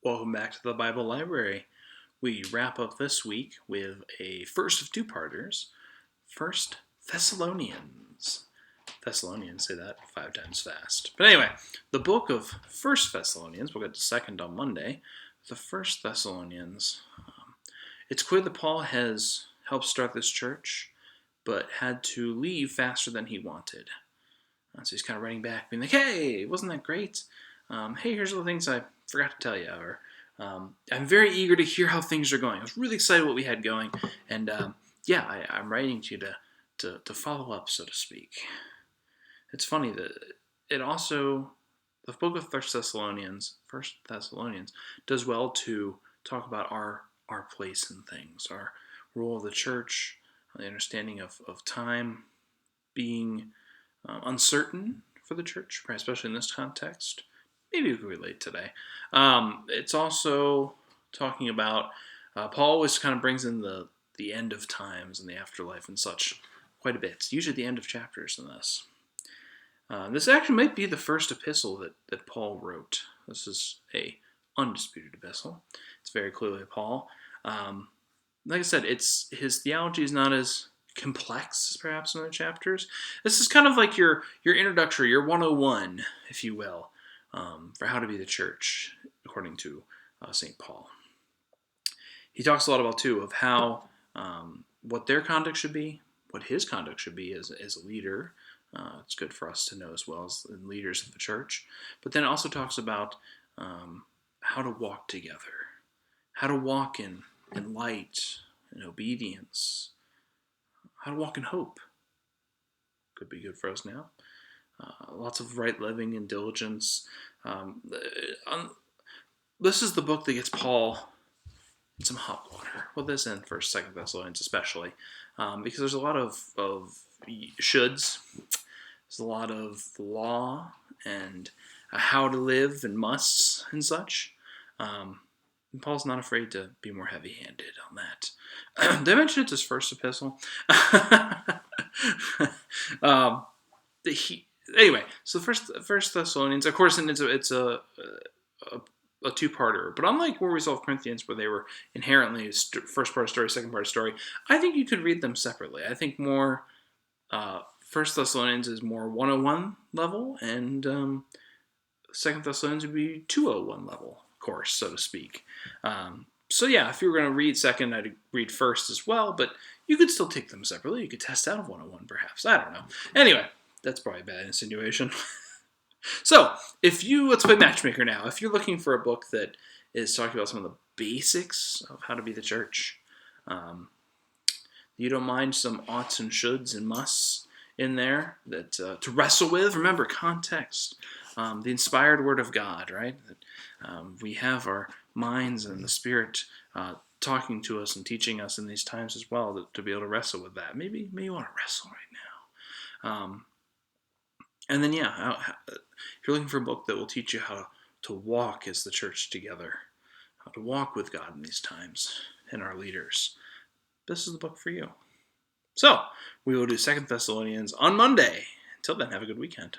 Welcome back to the Bible Library. We wrap up this week with a first of two-parters, First Thessalonians. Thessalonians, say that 5 times fast. But anyway, the book of First Thessalonians, we'll get to second on Monday, the First Thessalonians. It's clear that Paul has helped start this church, but had to leave faster than he wanted. So he's kind of writing back, being like, hey, wasn't that great? Hey, here's all the things I forgot to tell you. Or I'm very eager to hear how things are going. I was really excited what we had going. And I'm writing to you to follow up, so to speak. It's funny that it also, the book of First Thessalonians, does well to talk about our place in things, our role of the church, the understanding of time being uncertain for the church, especially in this context. Maybe we can relate today. It's also talking about, Paul always kind of brings in the end of times and the afterlife and such quite a bit. It's usually the end of chapters in this. This actually might be the first epistle that Paul wrote. This is a undisputed epistle. It's very clearly Paul. Like I said, his theology is not as complex as perhaps in other chapters. This is kind of like your introductory, your 101, if you will, for how to be the church, according to St. Paul. He talks a lot about, too, of how, what their conduct should be, what his conduct should be as a leader. It's good for us to know as well as leaders of the church. But then it also talks about how to walk together, how to walk in light and obedience, how to walk in hope. Could be good for us now. Lots of right living and diligence. This is the book that gets Paul in some hot water. Well, this and 1st, 2nd Thessalonians especially, because there's a lot of shoulds. There's a lot of law and how to live and musts and such. And Paul's not afraid to be more heavy-handed on that. Did I mention it's his first epistle? Anyway, so First Thessalonians, of course, and it's a two-parter. But unlike where we saw Corinthians, where they were inherently first part of story, second part of story, I think you could read them separately. I think more First Thessalonians is more 101 level, and Second Thessalonians would be 201 level course, so to speak. So yeah, if you were going to read second, I'd read first as well, but you could still take them separately. You could test out of 101 perhaps. I don't know. Anyway, that's probably a bad insinuation. So, let's play Matchmaker now. If you're looking for a book that is talking about some of the basics of how to be the church, you don't mind some oughts and shoulds and musts in there that to wrestle with. Remember, context. The inspired word of God, right? We have our minds and the Spirit talking to us and teaching us in these times as well to be able to wrestle with that. Maybe you want to wrestle right now. And then, if you're looking for a book that will teach you how to walk as the church together, how to walk with God in these times and our leaders, this is the book for you. So, we will do 2 Thessalonians on Monday. Until then, have a good weekend.